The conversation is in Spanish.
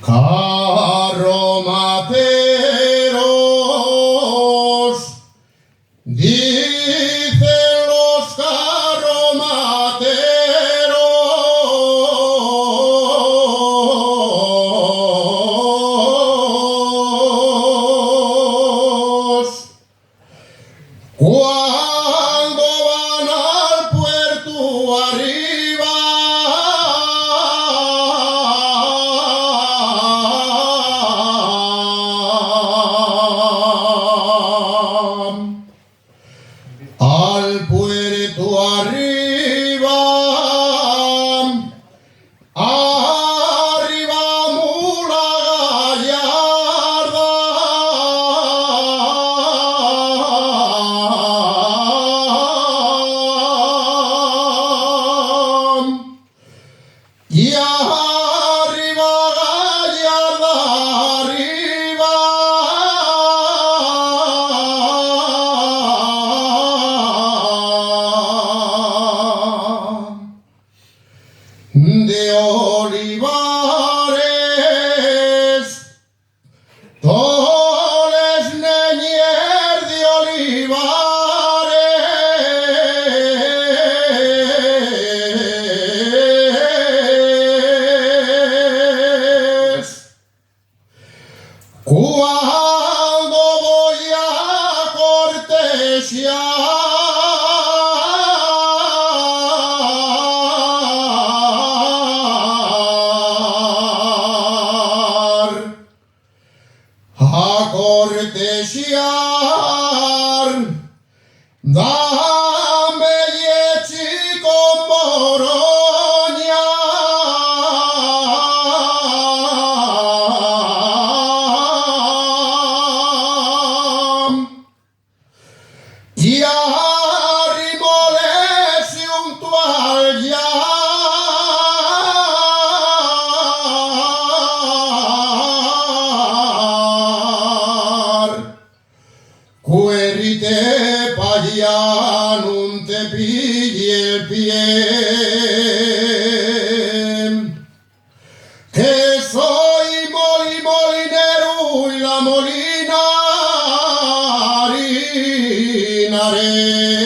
Carromateros, dicen los carromateros, cuando van al puerto arriba, al puerto arriba, arriba mula gallarda, y arriba gallarda, arriba. De olivares, toles neñer de olivares, cuando voy a cortesear, dame leche con moroña, y arrimoles un toallar, cuerite pa' allá, nun te pille el pie, que soy molinero y la molina harinaré.